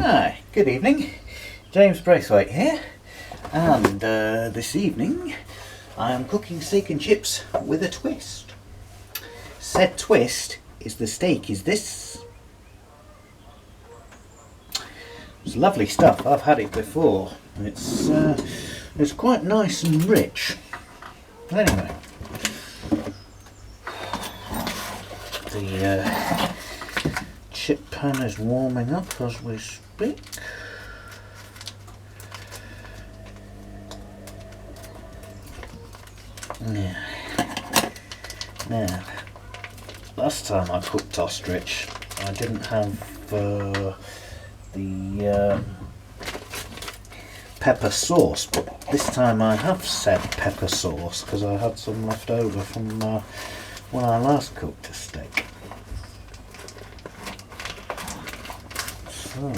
Hi, good evening. James Braithwaite here, and this evening I am cooking steak and chips with a twist. Said twist is the steak is this. It's lovely stuff. I've had it before. It's quite nice and rich. Anyway, the chip pan is warming up as we speak. Now, last time I cooked ostrich, I didn't have the pepper sauce, but this time I have said pepper sauce because I had some left over from when I last cooked a steak. So,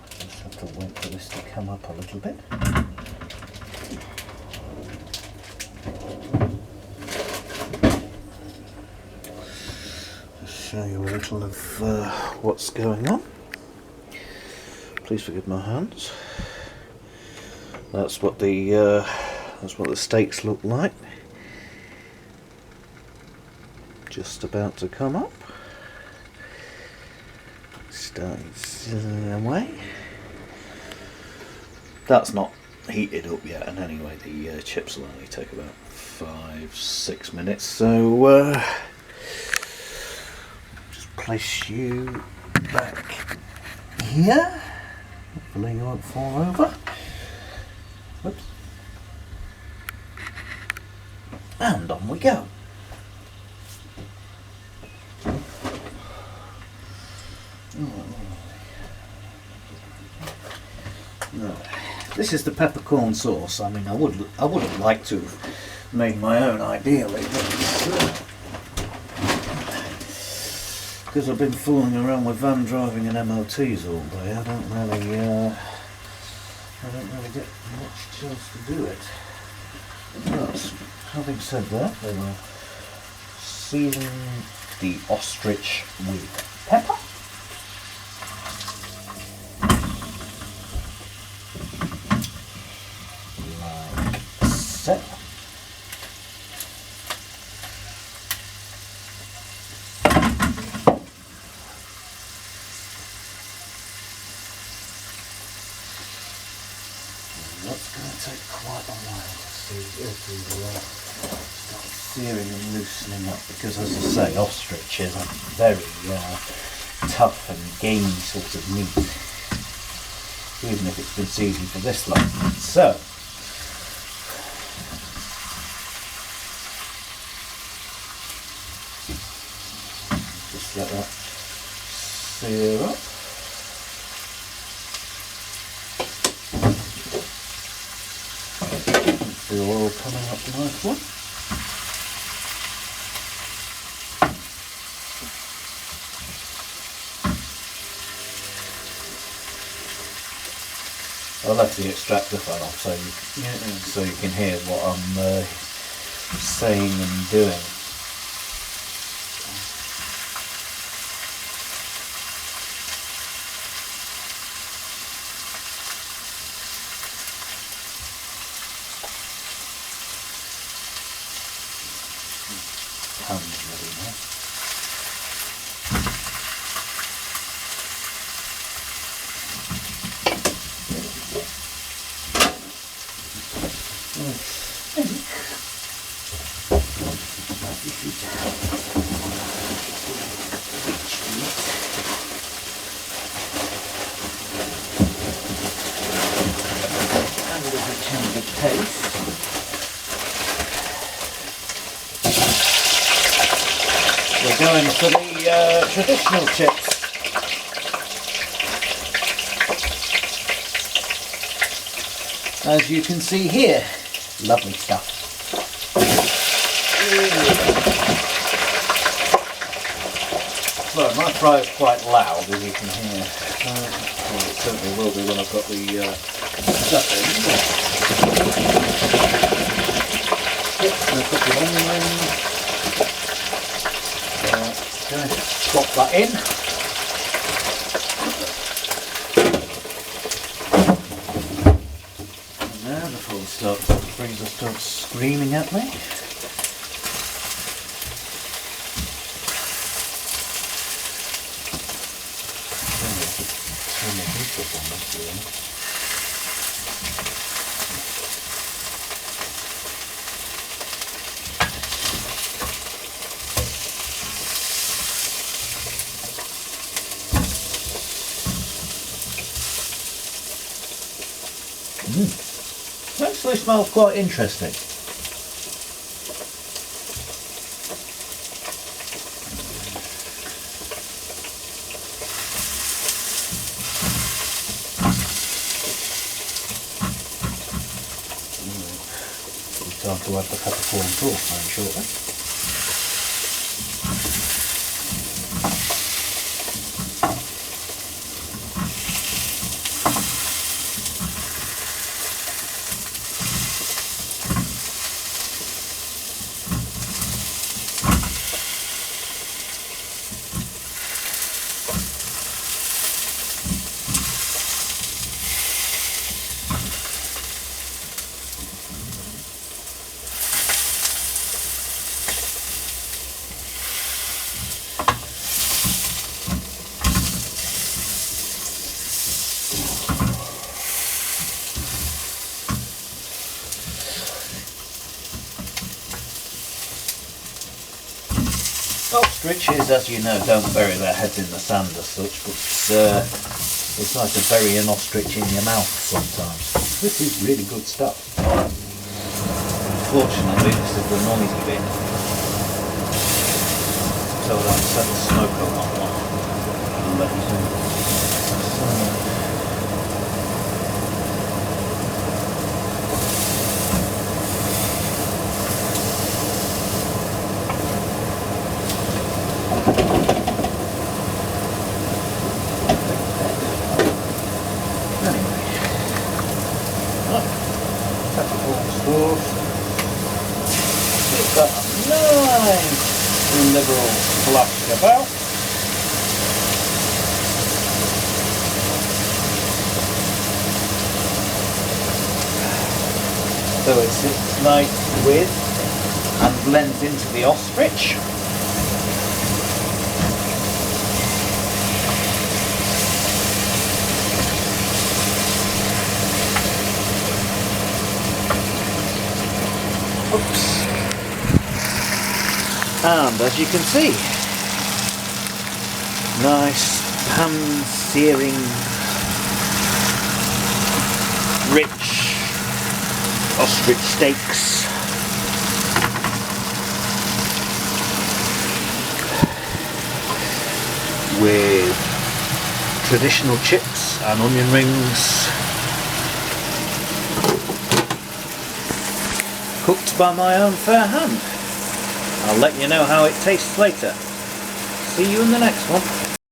just have to wait for this to come up a little bit. Just show you a little of what's going on. Please forgive my hands. That's what the steaks look like. Just about to come up. Starting sizzling away. That's not heated up yet, and anyway, the chips will only take about 5-6 minutes. So just place you back here. Hopefully you won't fall over. Whoops. And on we go. This is the peppercorn sauce. I mean, I would have liked to have made my own ideally, but because I've been fooling around with van driving and MOTs all day, I don't really get much chance to do it. But having said that, they will season the ostrich with pepper. Like so. That's going to take quite a while to see if we start searing and loosening up, because as I say, ostrich is a very tough and gamey sort of meat, even if it's been seasoned for this long. So, just let that sear up. The oil coming up nicely. I left the extractor fan off so you can hear what I'm saying and doing. Hands ready now. And with a change of pace. We're going for the traditional chips. As you can see here, lovely stuff. So my fry is quite loud, as you can hear. Well, it certainly will be when I've got the stuff in. Chips and a couple of onions. Going to swap that in. And now before the freezer starts screaming at me. Turn the heat up on this really. Actually smells quite interesting. Time to add the peppercorn sauce very shortly. Ostriches, as you know, don't bury their heads in the sand as such, but it's like to bury an ostrich in your mouth sometimes. This is really good stuff. Unfortunately, this is the noisy bit. So I'll set the smoke up on one and let it in. Give that a nice liberal splash about. So it sits nice with and blends into the ostrich. Oops. And as you can see, nice pan-searing, rich ostrich steaks. With traditional chips and onion rings. Cooked by my own fair hand. I'll let you know how it tastes later. See you in the next one.